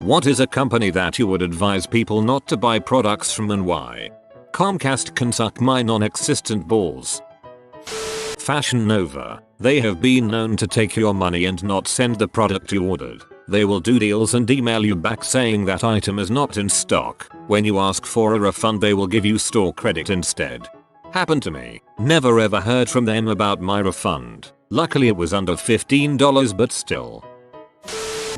What is a company that you would advise people not to buy products from and why? Comcast can suck my non-existent balls. Fashion Nova. They have been known to take your money and not send the product you ordered. They will do deals and email you back saying that item is not in stock. When you ask for a refund they will give you store credit instead. Happened to me. Never ever heard from them about my refund. Luckily it was under $15 but still.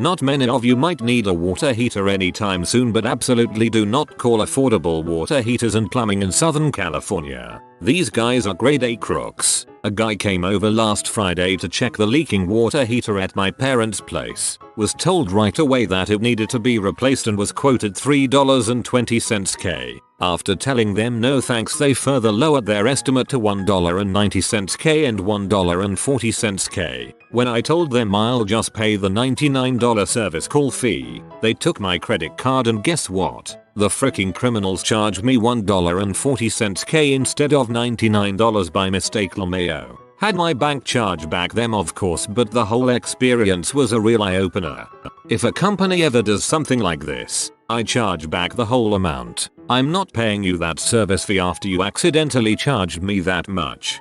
Not many of you might need a water heater anytime soon, but absolutely do not call affordable water heaters and plumbing in Southern California. These guys are grade A crooks. A guy came over last Friday to check the leaking water heater at my parents' place. Was told right away that it needed to be replaced and was quoted $3.20 After telling them no thanks, they further lowered their estimate to $1.90 and $1.40. When I told them I'll just pay the $99 service call fee, they took my credit card and guess what? The freaking criminals charged me $1.40 instead of $99 by mistake. LMAO. Had my bank charge back them of course, but the whole experience was a real eye-opener. If a company ever does something like this, I charge back the whole amount. I'm not paying you that service fee after you accidentally charged me that much.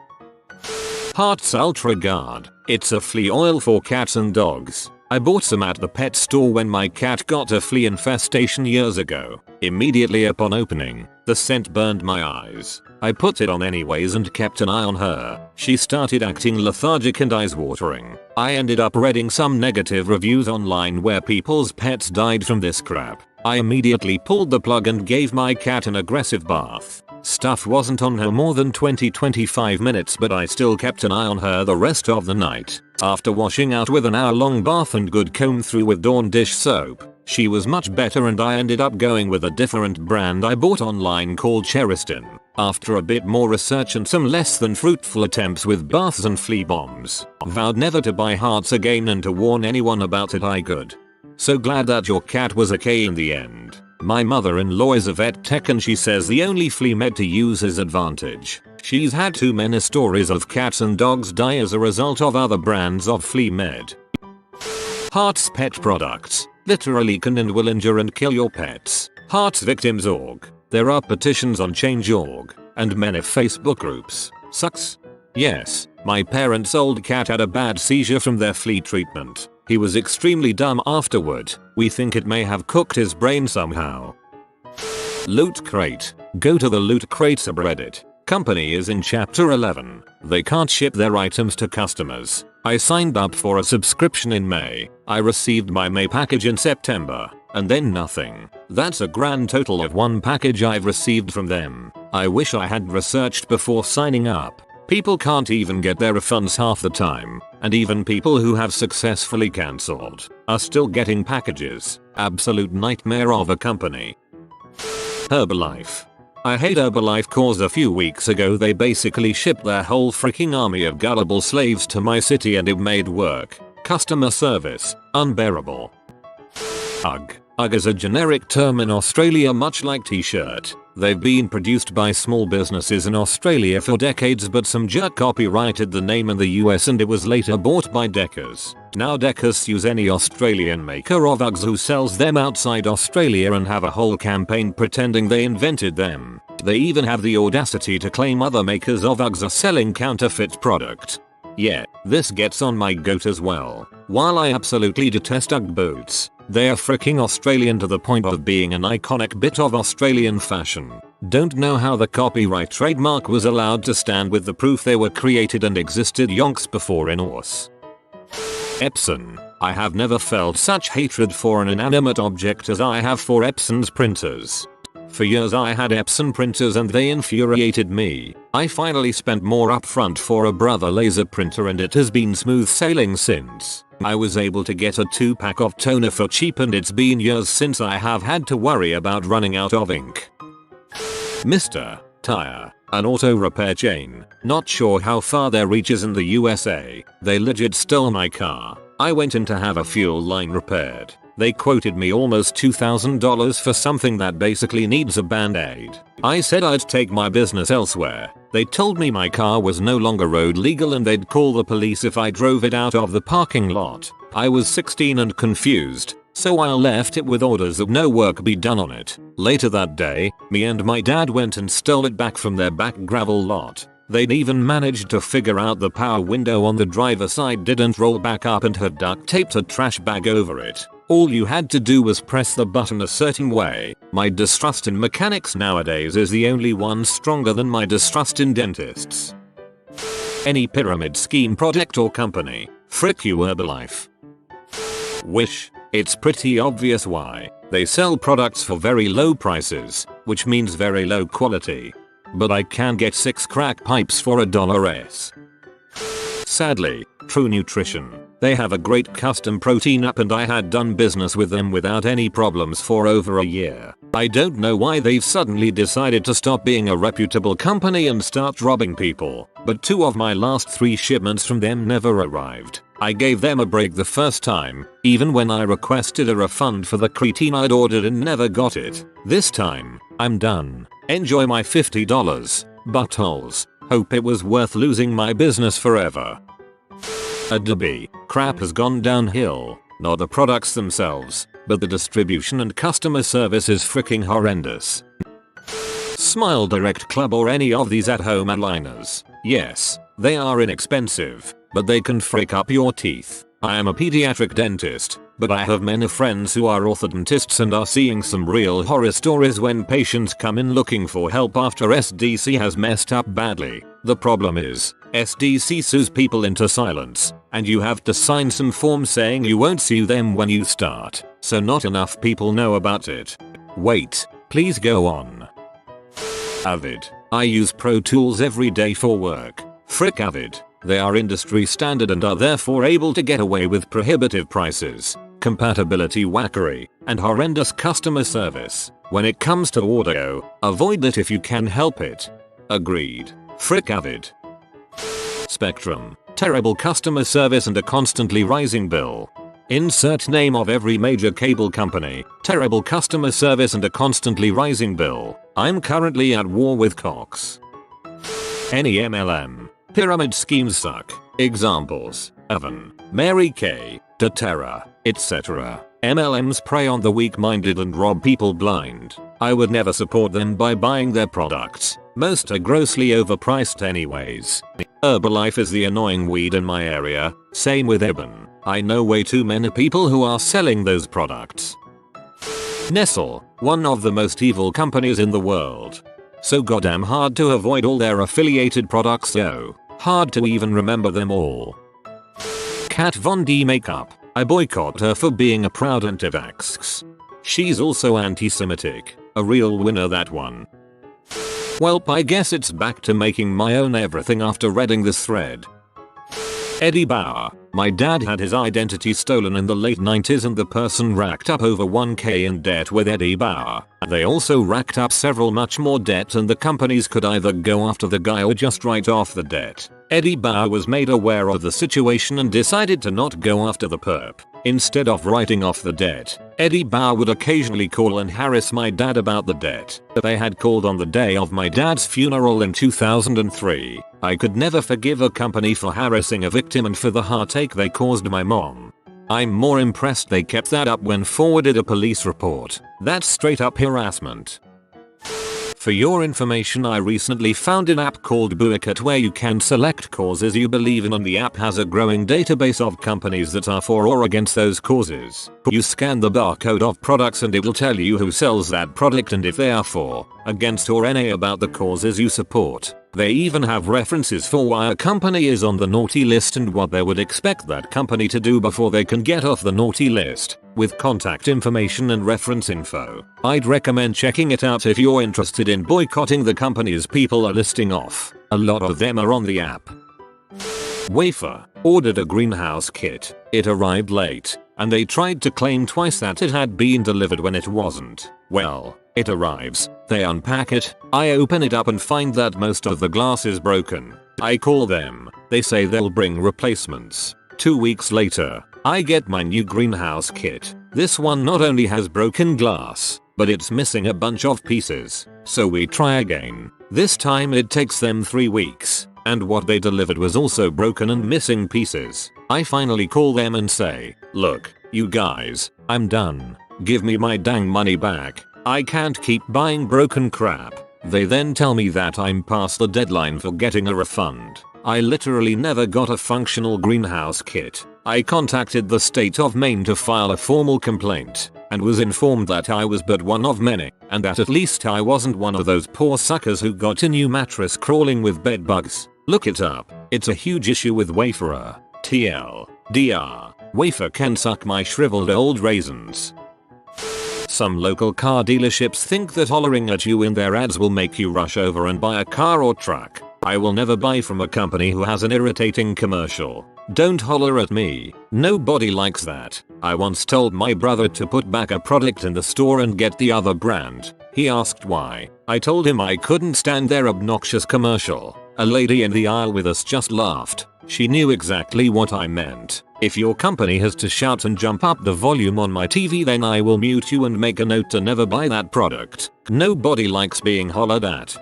Hart's Ultra Guard. It's a flea oil for cats and dogs. I bought some at the pet store when my cat got a flea infestation years ago. Immediately upon opening, the scent burned my eyes. I put it on anyways and kept an eye on her. She started acting lethargic and eyes watering. I ended up reading some negative reviews online where people's pets died from this crap. I immediately pulled the plug and gave my cat an aggressive bath. Stuff wasn't on her more than 20-25 minutes, but I still kept an eye on her the rest of the night. After washing out with an hour-long bath and good comb through with Dawn dish soap, she was much better and I ended up going with a different brand I bought online called Cheristin. After a bit more research and some less than fruitful attempts with baths and flea bombs, vowed never to buy Hearts again and to warn anyone about it I could. So glad that your cat was okay in the end. My mother-in-law is a vet tech and she says the only flea med to use is Advantage. She's had too many stories of cats and dogs die as a result of other brands of flea med. Heart's pet products literally can and will injure and kill your pets. Heart's Victims.org. There are petitions on Change.org and many Facebook groups. Sucks? Yes, my parents' old cat had a bad seizure from their flea treatment. He was extremely dumb afterward. We think it may have cooked his brain somehow. Loot Crate. Go to the Loot Crate subreddit. Company is in chapter 11. They can't ship their items to customers. I signed up for a subscription in May. I received my May package in September. And then nothing. That's a grand total of one package I've received from them. I wish I had researched before signing up. People can't even get their refunds half the time, and even people who have successfully cancelled are still getting packages. Absolute nightmare of a company. Herbalife. I hate Herbalife cause a few weeks ago they basically shipped their whole freaking army of gullible slaves to my city and it made work. Customer service unbearable. UGG. UGG is a generic term in Australia much like t-shirt. They've been produced by small businesses in Australia for decades, but some jerk copyrighted the name in the US and it was later bought by Deckers. Now Deckers sues any Australian maker of Uggs who sells them outside Australia and have a whole campaign pretending they invented them. They even have the audacity to claim other makers of Uggs are selling counterfeit product. Yeah, this gets on my goat as well. While I absolutely detest Ugg boots, they are freaking Australian to the point of being an iconic bit of Australian fashion. Don't know how the copyright trademark was allowed to stand with the proof they were created and existed yonks before in Aus. Epson. I have never felt such hatred for an inanimate object as I have for Epson's printers. For years I had Epson printers and they infuriated me. I finally spent more upfront for a Brother laser printer and it has been smooth sailing since. I was able to get a 2-pack of toner for cheap and it's been years since I have had to worry about running out of ink. Mr. Tire. An auto repair chain. Not sure how far their reach is in the USA. They legit stole my car. I went in to have a fuel line repaired. They quoted me almost $2,000 for something that basically needs a band-aid. I said I'd take my business elsewhere. They told me my car was no longer road legal and they'd call the police if I drove it out of the parking lot. I was 16 and confused, So I left it with orders that no work be done on it. Later that day, me and my dad went and stole it back from their back gravel lot. They'd even managed to figure out the power window on the driver's side didn't roll back up and had duct taped a trash bag over it. All you had to do was press the button a certain way. My distrust in mechanics nowadays is the only one stronger than my distrust in dentists. Any pyramid scheme project or company. Frick you Herbalife. Wish. It's pretty obvious why. They sell products for very low prices, which means very low quality. But I can get 6 crack pipes for $1. Sadly, True Nutrition. They have a great custom protein app and I had done business with them without any problems for over a year. I don't know why they've suddenly decided to stop being a reputable company and start robbing people, but 2 of my last 3 shipments from them never arrived. I gave them a break the first time, even when I requested a refund for the cretin I'd ordered and never got it. This time, I'm done. Enjoy my $50. Buttholes. Hope it was worth losing my business forever. Adobe. Crap has gone downhill. Not the products themselves, but the distribution and customer service is freaking horrendous. Smile Direct Club or any of these at-home aligners. Yes, they are inexpensive, but they can frick up your teeth. I am a pediatric dentist, but I have many friends who are orthodontists and are seeing some real horror stories when patients come in looking for help after SDC has messed up badly. The problem is, SDC sues people into silence, and you have to sign some form saying you won't sue them when you start, so not enough people know about it. Wait, please go on. Avid. I use Pro Tools every day for work. Frick Avid. They are industry standard and are therefore able to get away with prohibitive prices, compatibility wackery, and horrendous customer service. When it comes to audio, avoid it if you can help it. Agreed. Frick Avid. Spectrum. Terrible customer service and a constantly rising bill. Insert name of every major cable company. Terrible customer service and a constantly rising bill. I'm currently at war with Cox. Any MLM. Pyramid schemes suck. Examples: Evan, Mary Kay, doTERRA, etc. MLMs prey on the weak-minded and rob people blind. I would never support them by buying their products. Most are grossly overpriced anyways. Herbalife is the annoying weed in my area. Same with Eben. I know way too many people who are selling those products. Nestle, one of the most evil companies in the world. So goddamn hard to avoid all their affiliated products though. Hard to even remember them all. Kat Von D makeup. I boycott her for being a proud anti-vax. She's also anti-Semitic. A real winner that one. Welp, I guess it's back to making my own everything after reading this thread. Eddie Bauer. My dad had his identity stolen in the late 90s and the person racked up over 1k in debt with Eddie Bauer. They also racked up several much more debt and the companies could either go after the guy or just write off the debt. Eddie Bauer was made aware of the situation and decided to not go after the perp. Instead of writing off the debt, Eddie Bauer would occasionally call and harass my dad about the debt. They had called on the day of my dad's funeral in 2003. I could never forgive a company for harassing a victim and for the heartache they caused my mom. I'm more impressed they kept that up when forwarded a police report. That's straight up harassment. For your information, I recently found an app called Buicket where you can select causes you believe in and the app has a growing database of companies that are for or against those causes. You scan the barcode of products and it will tell you who sells that product and if they are for, against or NA about the causes you support. They even have references for why a company is on the naughty list and what they would expect that company to do before they can get off the naughty list, with contact information and reference info. I'd recommend checking it out if you're interested in boycotting the companies people are listing off. A lot of them are on the app. Wafer. Ordered a greenhouse kit. It arrived late, and they tried to claim twice that it had been delivered when it wasn't. Well, it arrives, they unpack it, I open it up and find that most of the glass is broken. I call them, they say they'll bring replacements. 2 weeks later, I get my new greenhouse kit. This one not only has broken glass, but it's missing a bunch of pieces. So we try again. This time it takes them 3 weeks, and what they delivered was also broken and missing pieces. I finally call them and say, look, You guys, I'm done. Give me my dang money back. I can't keep buying broken crap. They then tell me that I'm past the deadline for getting a refund. I literally never got a functional greenhouse kit. I contacted the state of Maine to file a formal complaint and was informed that I was but one of many and that at least I wasn't one of those poor suckers who got a new mattress crawling with bed bugs. Look it up. It's a huge issue with Wayfarer. TLDR. Wafer can suck my shriveled old raisins. Some local car dealerships think that hollering at you in their ads will make you rush over and buy a car or truck. I will never buy from a company who has an irritating commercial. Don't holler at me. Nobody likes that. I once told my brother to put back a product in the store and get the other brand. He asked why. I told him I couldn't stand their obnoxious commercial. A lady in the aisle with us just laughed. She knew exactly what I meant. If your company has to shout and jump up the volume on my TV, then I will mute you and make a note to never buy that product. Nobody likes being hollered at.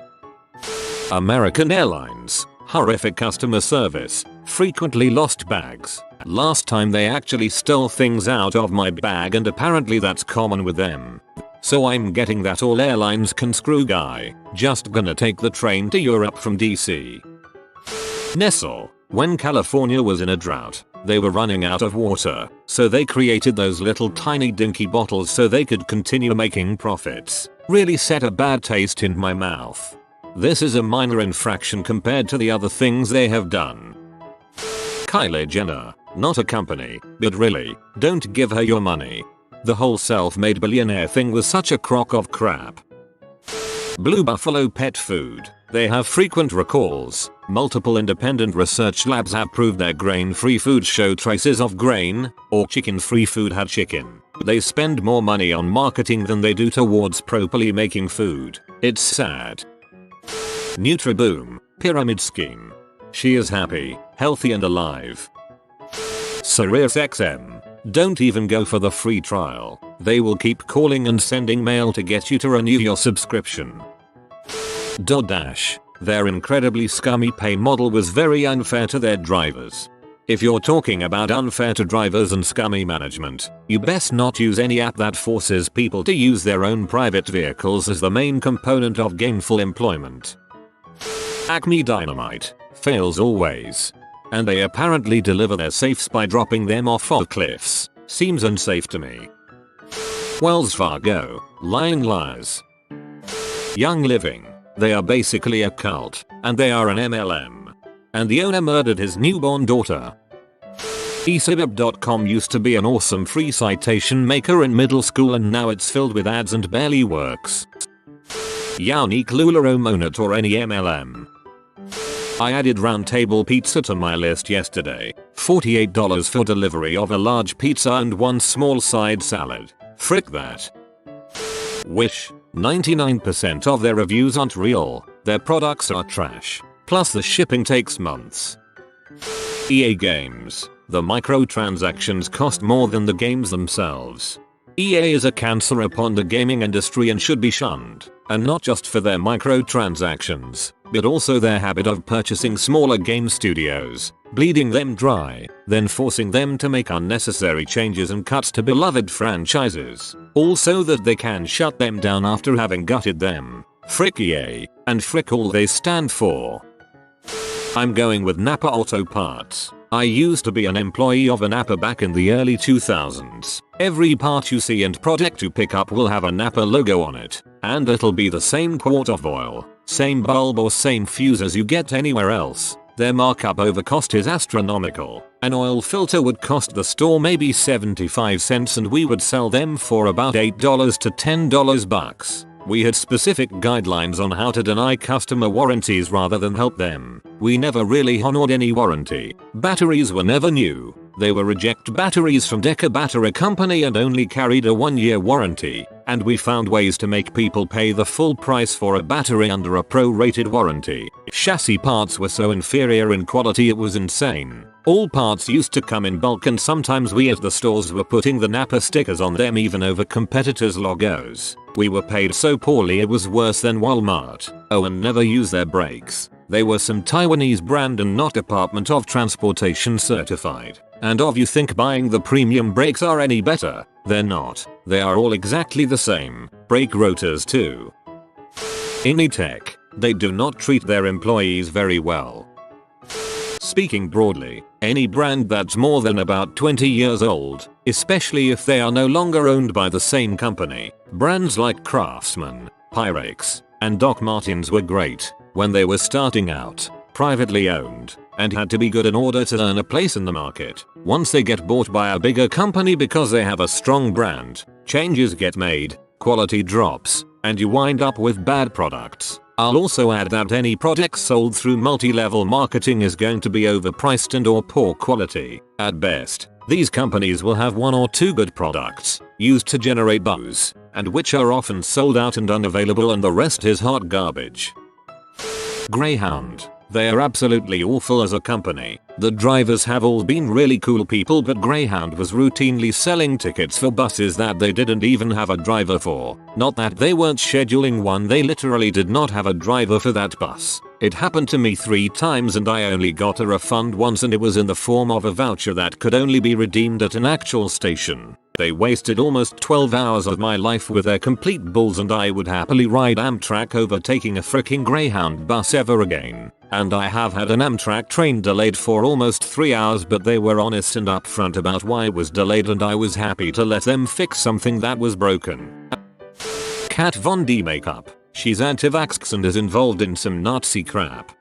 American Airlines. Horrific customer service. Frequently lost bags. Last time they actually stole things out of my bag, and apparently that's common with them. So I'm getting that all airlines can screw guy. Just gonna take the train to Europe from DC. Nestle. When California was in a drought, they were running out of water, so they created those little tiny dinky bottles so they could continue making profits. Really set a bad taste in my mouth. This is a minor infraction compared to the other things they have done. Kylie Jenner. Not a company, but really, don't give her your money. The whole self-made billionaire thing was such a crock of crap. Blue Buffalo pet food. They have frequent recalls. Multiple independent research labs have proved their grain-free foods show traces of grain, or chicken-free food had chicken. They spend more money on marketing than they do towards properly making food. It's sad. NutriBoom. Pyramid scheme. She is happy, healthy and alive. SiriusXM. Don't even go for the free trial. They will keep calling and sending mail to get you to renew your subscription. DoorDash. Their incredibly scummy pay model was very unfair to their drivers. If you're talking about unfair to drivers and scummy management, you best not use any app that forces people to use their own private vehicles as the main component of gainful employment. Acme Dynamite. Fails always. And they apparently deliver their safes by dropping them off of cliffs. Seems unsafe to me. Wells Fargo. Lying liars. Young Living. They are basically a cult, and they are an MLM. And the owner murdered his newborn daughter. eSubib.com used to be an awesome free citation maker in middle school, and now it's filled with ads and barely works. Yannick Lularomonat or any MLM. I added Round Table Pizza to my list yesterday. $48 for delivery of a large pizza and one small side salad. Frick that. Wish. 99% of their reviews aren't real. Their products are trash. Plus the shipping takes months. EA Games. The microtransactions cost more than the games themselves. EA is a cancer upon the gaming industry and should be shunned. And not just for their microtransactions, but also their habit of purchasing smaller game studios, bleeding them dry, then forcing them to make unnecessary changes and cuts to beloved franchises, all so that they can shut them down after having gutted them. Frick EA, and frick all they stand for. I'm going with Napa Auto Parts. I used to be an employee of a Napa back in the early 2000s. Every part you see and product you pick up will have a Napa logo on it, and it'll be the same quart of oil, same bulb or same fuse as you get anywhere else. Their markup over cost is astronomical. An oil filter would cost the store maybe 75 cents and we would sell them for about $8 to $10 bucks. We had specific guidelines on how to deny customer warranties rather than help them. We never really honored any warranty. Batteries were never new. They were reject batteries from Deca Battery Company and only carried a 1-year warranty. And we found ways to make people pay the full price for a battery under a pro-rated warranty. Chassis parts were so inferior in quality it was insane. All parts used to come in bulk and sometimes we at the stores were putting the Napa stickers on them even over competitors' logos. We were paid so poorly it was worse than Walmart. Oh, and never use their brakes. They were some Taiwanese brand and not Department of Transportation certified. And if you think buying the premium brakes are any better, they're not. They are all exactly the same. Brake rotors too. In tech, they do not treat their employees very well. Speaking broadly, any brand that's more than about 20 years old, especially if they are no longer owned by the same company. Brands like Craftsman, Pyrex, and Doc Martens were great when they were starting out, privately owned, and had to be good in order to earn a place in the market. Once they get bought by a bigger company because they have a strong brand, changes get made, quality drops, and you wind up with bad products. I'll also add that any product sold through multi-level marketing is going to be overpriced and or poor quality. At best, these companies will have one or two good products used to generate buzz, and which are often sold out and unavailable, and the rest is hot garbage. Greyhound. They are absolutely awful as a company. The drivers have all been really cool people, but Greyhound was routinely selling tickets for buses that they didn't even have a driver for. Not that they weren't scheduling one, they literally did not have a driver for that bus. It happened to me 3 times and I only got a refund once, and it was in the form of a voucher that could only be redeemed at an actual station. They wasted almost 12 hours of my life with their complete bulls, and I would happily ride Amtrak over taking a fricking Greyhound bus ever again. And I have had an Amtrak train delayed for almost 3 hours, but they were honest and upfront about why it was delayed, and I was happy to let them fix something that was broken. Kat Von D makeup. She's anti-vax and is involved in some Nazi crap.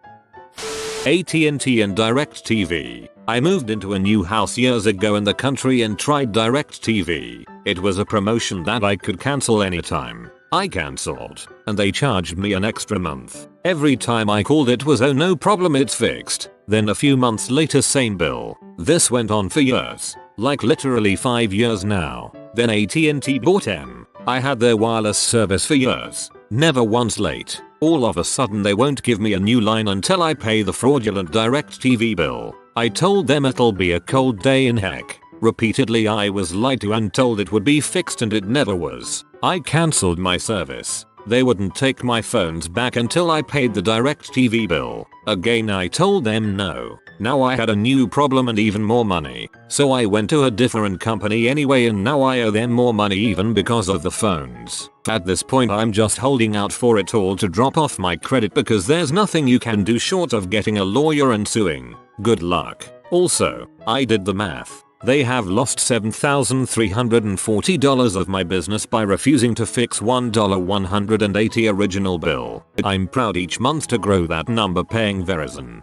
AT&T and DirecTV. I moved into a new house years ago in the country and tried DirecTV. It was a promotion that I could cancel anytime. I cancelled, and they charged me an extra month. Every time I called it was, oh no problem, it's fixed. Then a few months later, same bill. This went on for years. Like literally 5 years now. Then AT&T bought M. I had their wireless service for years. Never once late. All of a sudden they won't give me a new line until I pay the fraudulent DirecTV bill. I told them it'll be a cold day in heck. Repeatedly I was lied to and told it would be fixed, and it never was. I cancelled my service. They wouldn't take my phones back until I paid the DirecTV bill. Again I told them no. Now I had a new problem and even more money. So I went to a different company anyway, and now I owe them more money even because of the phones. At this point I'm just holding out for it all to drop off my credit, because there's nothing you can do short of getting a lawyer and suing. Good luck. Also, I did the math. They have lost $7,340 of my business by refusing to fix $1.180 original bill. I'm proud each month to grow that number paying Verizon.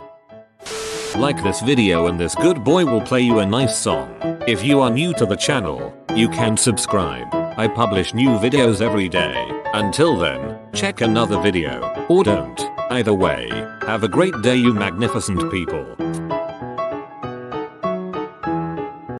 Like this video and this good boy will play you a nice song. If you are new to the channel, you can subscribe. I publish new videos every day. Until then, check another video, or don't. Either way, have a great day you magnificent people.